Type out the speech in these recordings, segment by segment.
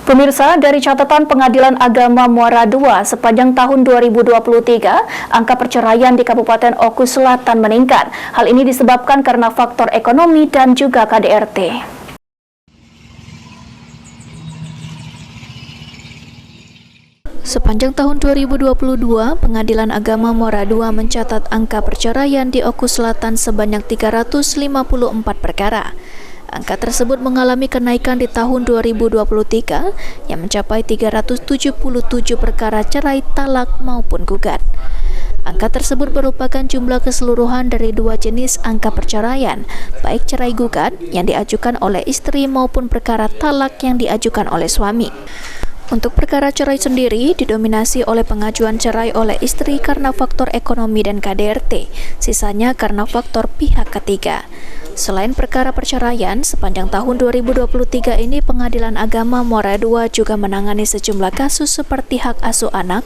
Pemirsa, dari catatan Pengadilan Agama Muara II sepanjang tahun 2023, angka perceraian di Kabupaten Oku Selatan meningkat. Hal ini disebabkan karena faktor ekonomi dan juga KDRT. Sepanjang tahun 2022, Pengadilan Agama Muara II mencatat angka perceraian di Oku Selatan sebanyak 354 perkara. Angka tersebut mengalami kenaikan di tahun 2023 yang mencapai 377 perkara cerai talak maupun gugat. Angka tersebut merupakan jumlah keseluruhan dari dua jenis angka perceraian, baik cerai gugat yang diajukan oleh istri maupun perkara talak yang diajukan oleh suami. Untuk perkara cerai sendiri didominasi oleh pengajuan cerai oleh istri karena faktor ekonomi dan KDRT, sisanya karena faktor pihak ketiga. Selain perkara perceraian, sepanjang tahun 2023 ini Pengadilan Agama Muara II juga menangani sejumlah kasus seperti hak asuh anak,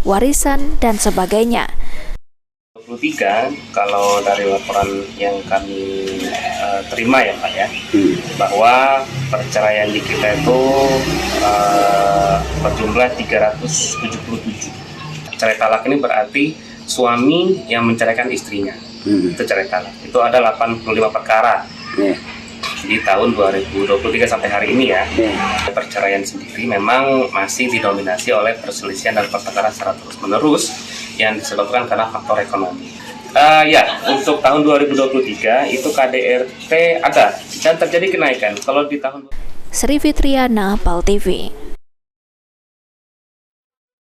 warisan, dan sebagainya. 23, kalau dari laporan yang kami terima ya Pak ya, bahwa perceraian di kita itu berjumlah 377. Cerai talak ini berarti suami yang menceraikan istrinya, itu cerai talak. Itu ada 85 perkara di tahun 2023 sampai hari ini ya. Perceraian sendiri memang masih didominasi oleh perselisihan dan pertengkaran secara terus-menerus yang disebabkan karena faktor ekonomi. Untuk tahun 2023 itu KDRT ada dan terjadi kenaikan. Kalau di tahun Sri Fitriana, PAL TV.